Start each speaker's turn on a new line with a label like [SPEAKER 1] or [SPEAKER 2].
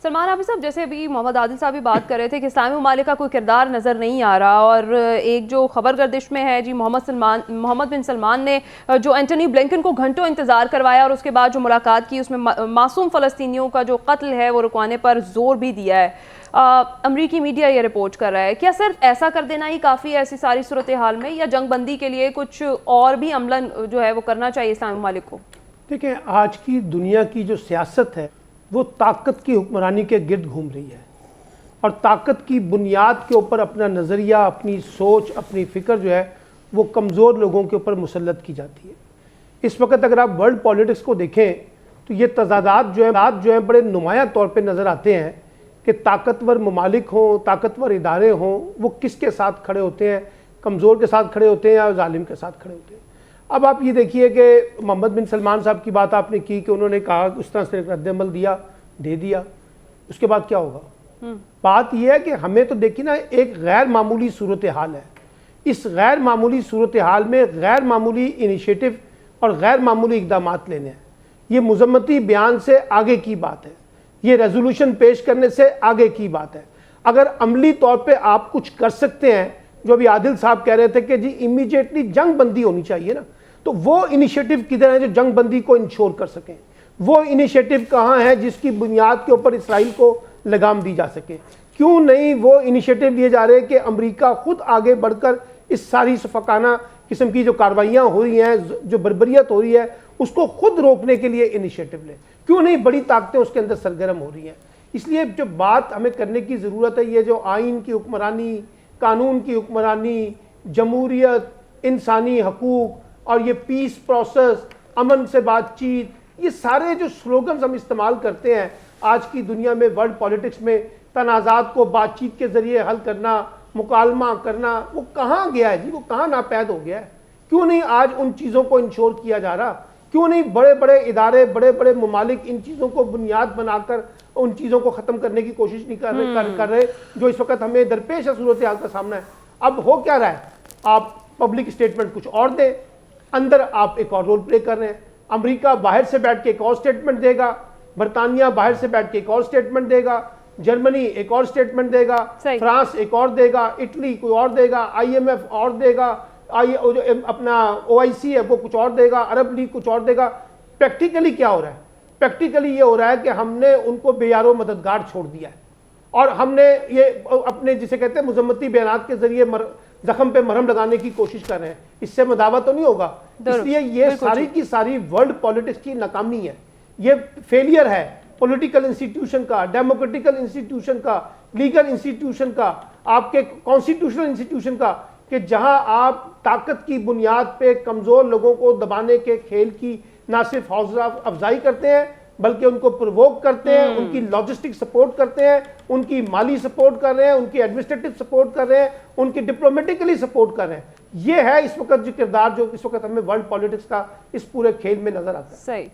[SPEAKER 1] सलमान हाफिज साहब, जैसे अभी मोहम्मद आदिल साहब भी बात कर रहे थे कि इस्लामी ममालिक का कोई किरदार नज़र नहीं आ रहा, और एक जो खबर गर्दिश में है जी, मोहम्मद बिन सलमान ने जो एंटनी ब्लिंकन को घंटों इंतज़ार करवाया और उसके बाद जो मुलाकात की उसमें मासूम फ़लस्तीनियों का जो कत्ल है वो रुकवाने पर जोर भी दिया है। अमरीकी मीडिया ये रिपोर्ट कर रहा है, क्या सिर्फ ऐसा कर देना ही काफ़ी है ऐसी सारी सूरत हाल में, या जंग बंदी के लिए कुछ और भी अमलन जो है वो करना चाहिए इस्लामी ममालिक को?
[SPEAKER 2] देखिए, आज की दुनिया की जो सियासत है वो ताकत की हुक्मरानी के गिर्द घूम रही है, और ताकत की बुनियाद के ऊपर अपना नज़रिया, अपनी सोच, अपनी फ़िक्र जो है वो कमज़ोर लोगों के ऊपर मुसल्लत की जाती है। इस वक्त अगर आप वर्ल्ड पॉलिटिक्स को देखें तो ये तज़ादात जो है बड़े नुमाया तौर पे नज़र आते हैं कि ताकतवर ममालिक हों, ताकतवर इदारे हों, वो किसके साथ खड़े होते हैं, कमज़ोर के साथ खड़े होते हैं या जालिम के साथ खड़े होते हैं। अब आप ये देखिए कि मोहम्मद बिन सलमान साहब की बात आपने की कि उन्होंने कहा उस तरह से रद्द-ए-अमल दे दिया, उसके बाद क्या होगा? बात यह है कि हमें तो देखिए ना, एक गैर मामूली सूरत हाल है। इस गैर मामूली सूरत हाल में गैर मामूली इनिशिएटिव और गैर मामूली इकदामात लेने हैं। ये मुज़म्मती बयान से आगे की बात है, ये रेजोल्यूशन पेश करने से आगे की बात है। अगर अमली तौर पे आप कुछ कर सकते हैं, जो अभी आदिल साहब कह रहे थे कि जी इमीडिएटली जंग बंदी होनी चाहिए ना, तो वो इनिशिएटिव किधर है जो जंग बंदी को इंश्योर कर सकें? वो इनिशिएटिव कहाँ है जिसकी बुनियाद के ऊपर इसराइल को लगाम दी जा सके? क्यों नहीं वो इनिशिएटिव लिए जा रहे हैं कि अमेरिका खुद आगे बढ़कर इस सारी सफकाना किस्म की जो कार्रवाइयाँ हो रही हैं, जो बर्बरियत हो रही है, उसको खुद रोकने के लिए इनिशिएटिव ले? क्यों नहीं बड़ी ताकतें उसके अंदर सरगर्म हो रही हैं? इसलिए जो बात हमें करने की ज़रूरत है, ये जो आइन की हुक्मरानी, कानून की हुक्मरानी, जमहूरियत, इंसानी हकूक़ और ये पीस प्रोसेस, अमन से बातचीत, ये सारे जो स्लोगन्स हम इस्तेमाल करते हैं आज की दुनिया में, वर्ल्ड पॉलिटिक्स में, तनाज़ात को बातचीत के ज़रिए हल करना, मुकालमा करना, वो कहाँ गया है जी? वो कहाँ नापैद हो गया है? क्यों नहीं आज उन चीज़ों को इंश्योर किया जा रहा? क्यों नहीं बड़े बड़े इदारे, बड़े बड़े ममालिक इन चीज़ों को बुनियाद बनाकर उन चीज़ों को ख़त्म करने की कोशिश नहीं कर रहे जो इस वक्त हमें दरपेश है सूरत हाल का सामना है? अब हो क्या रहा है? आप पब्लिक स्टेटमेंट कुछ और दें, अंदर आप एक और रोल प्ले कर रहे हैं। अमेरिका बाहर से बैठ के एक और स्टेटमेंट देगा, बरतानिया बाहर से बैठ के एक और स्टेटमेंट देगा, जर्मनी एक और स्टेटमेंट देगा, फ्रांस एक और देगा, इटली कोई और देगा, IMF और देगा, अपना OIC है वो कुछ और देगा, अरब लीग कुछ और देगा। प्रैक्टिकली क्या हो रहा है? प्रैक्टिकली ये हो रहा है कि हमने उनको बेयारो मददगार छोड़ दिया है, और हमने ये अपने जिसे कहते हैं मुज़म्मती बयानात के जरिए जख्म पे मरहम लगाने की कोशिश कर रहे हैं। इससे मदावा तो नहीं होगा। इसलिए ये सारी की सारी वर्ल्ड पॉलिटिक्स की नाकामी है, ये फेलियर है पॉलिटिकल इंस्टीट्यूशन का, डेमोक्रेटिकल इंस्टीट्यूशन का, लीगल इंस्टीट्यूशन का, आपके कॉन्स्टिट्यूशनल इंस्टीट्यूशन का, कि जहां आप ताकत की बुनियाद पे कमजोर लोगों को दबाने के खेल की ना सिर्फ हौसला अफजाई करते हैं बल्कि उनको प्रोवोक करते हैं, उनकी लॉजिस्टिक सपोर्ट करते हैं, उनकी माली सपोर्ट कर रहे हैं, उनकी एडमिनिस्ट्रेटिव सपोर्ट कर रहे हैं, उनकी डिप्लोमेटिकली सपोर्ट कर रहे हैं। ये है इस वक्त जो किरदार जो इस वक्त हमें वर्ल्ड पॉलिटिक्स का इस पूरे खेल में नजर आता है।
[SPEAKER 1] सही।